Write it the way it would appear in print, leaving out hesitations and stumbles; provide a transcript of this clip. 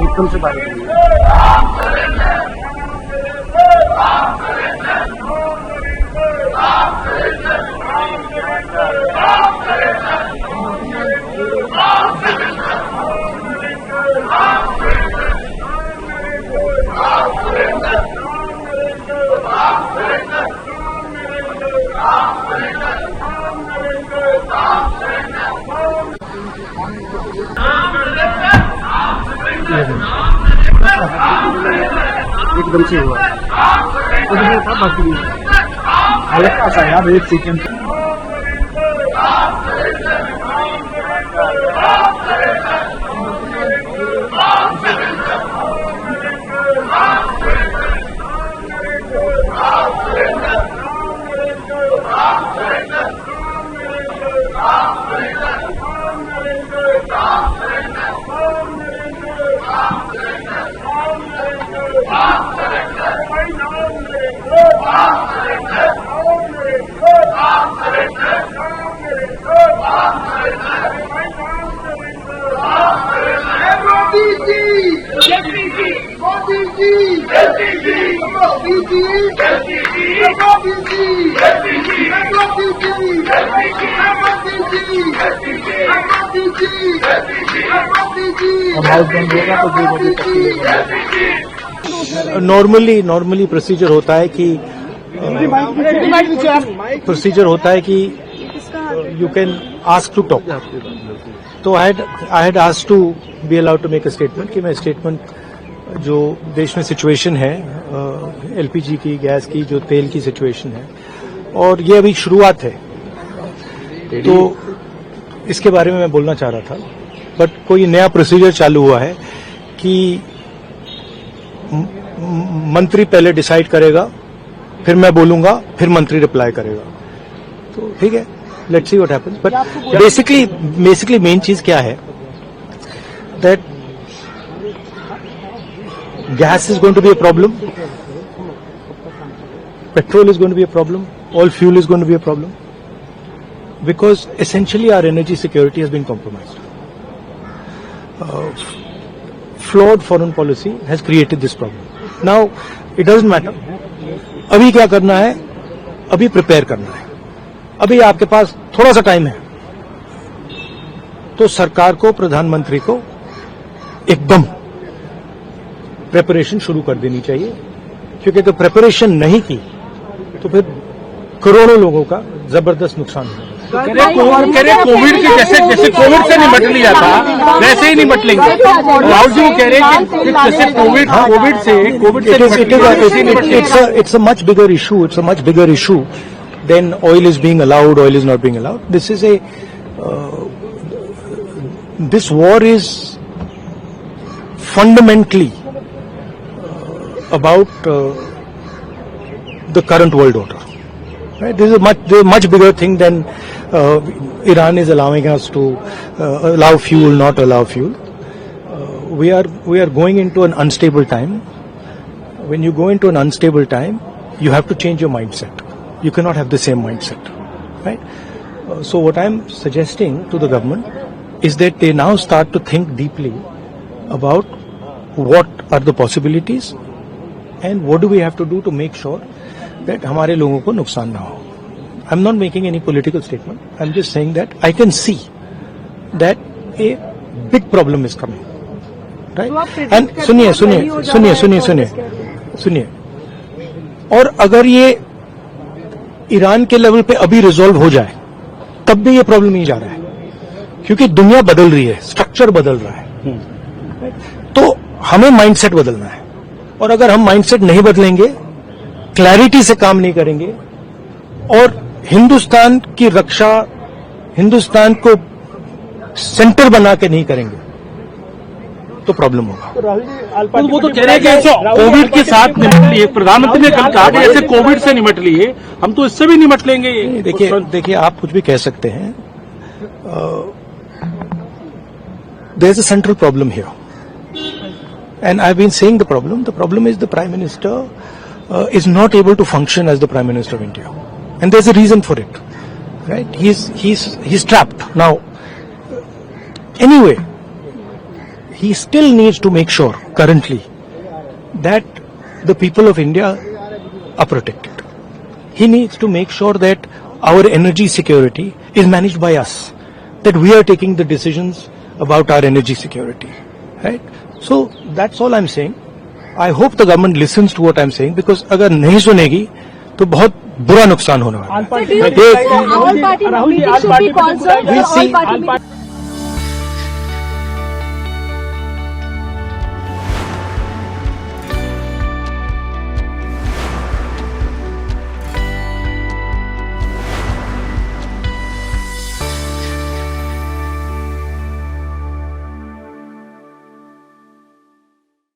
एकदम से बारिश हुई है। एकदम से हुआ हल्का सा यार, एक सेकेंड। नॉर्मली प्रोसीजर होता है कि you can ask to talk. तो I had asked to be allowed to make a statement कि मैं स्टेटमेंट जो देश में सिचुएशन है एलपीजी की, गैस की, जो तेल की सिचुएशन है, और ये अभी शुरुआत है, तो इसके बारे में मैं बोलना चाह रहा था। बट कोई नया प्रोसीजर चालू हुआ है कि मंत्री पहले डिसाइड करेगा, फिर मैं बोलूंगा, फिर मंत्री रिप्लाई करेगा। तो ठीक है, let's see what happens. But basically main चीज क्या है, that gas is going to be a problem, petrol is going to be a problem, all fuel is going to be a problem, because essentially our energy security has been compromised. Flawed foreign policy has created this problem. Now it doesn't matter अभी क्या करना है, अभी prepare करना है। अभी आपके पास थोड़ा सा टाइम है, तो सरकार को, प्रधानमंत्री को एकदम प्रिपरेशन शुरू कर देनी चाहिए, क्योंकि तो प्रिपरेशन नहीं की तो फिर करोड़ों लोगों का जबरदस्त नुकसान होगा। कोविड के जैसे कोविड से निपट लिया था वैसे ही निपट लेंगे। राहुल जी वो कह रहे हैं कि जैसे कोविड से it's a much bigger issue. It's a much bigger issue than oil is being allowed, oil is not being allowed. This war is fundamentally about the current world order. Right? This is a much bigger thing than Iran is allowing us to allow fuel, not allow fuel. We are going into an unstable time. When you go into an unstable time, you have to change your mindset. You cannot have the same mindset, right? So what I'm suggesting to the government is that they now start to think deeply about what are the possibilities and what do we have to do to make sure that हमारे लोगों को नुकसान ना हो. I'm not making any political statement. I'm just saying that I can see that a big problem is coming. Right? And सुनिए, और अगर ये ईरान के लेवल पे अभी रिजॉल्व हो जाए तब भी ये प्रॉब्लम नहीं जा रहा है, क्योंकि दुनिया बदल रही है, स्ट्रक्चर बदल रहा है. तो हमें माइंडसेट बदलना है, और अगर हम माइंडसेट नहीं बदलेंगे, क्लैरिटी से काम नहीं करेंगे और हिंदुस्तान की रक्षा, हिंदुस्तान को सेंटर बना के नहीं करेंगे तो प्रॉब्लम होगा. तो वो तो कह रहे हैं कि कोविड के साथ निपट लिए, प्रधानमंत्री ने कल कहा कि ऐसे कोविड से निपट लिए, हम तो इससे भी निपट लेंगे. देखिए आप कुछ भी कह सकते हैं. There is a central problem here. And I've been saying the problem is the Prime Minister is not able to function as the Prime Minister of India. And there's a reason for it, right? He's trapped. Now, anyway, he still needs to make sure currently that the people of India are protected. He needs to make sure that our energy security is managed by us, that we are taking the decisions about our energy security, right? So that's all I'm saying. I hope the government listens to what I'm saying, because अगर नहीं सुनेगी तो बहुत बुरा नुकसान होने वाला है. All party meeting should be called, sir. We'll All see. party meeting.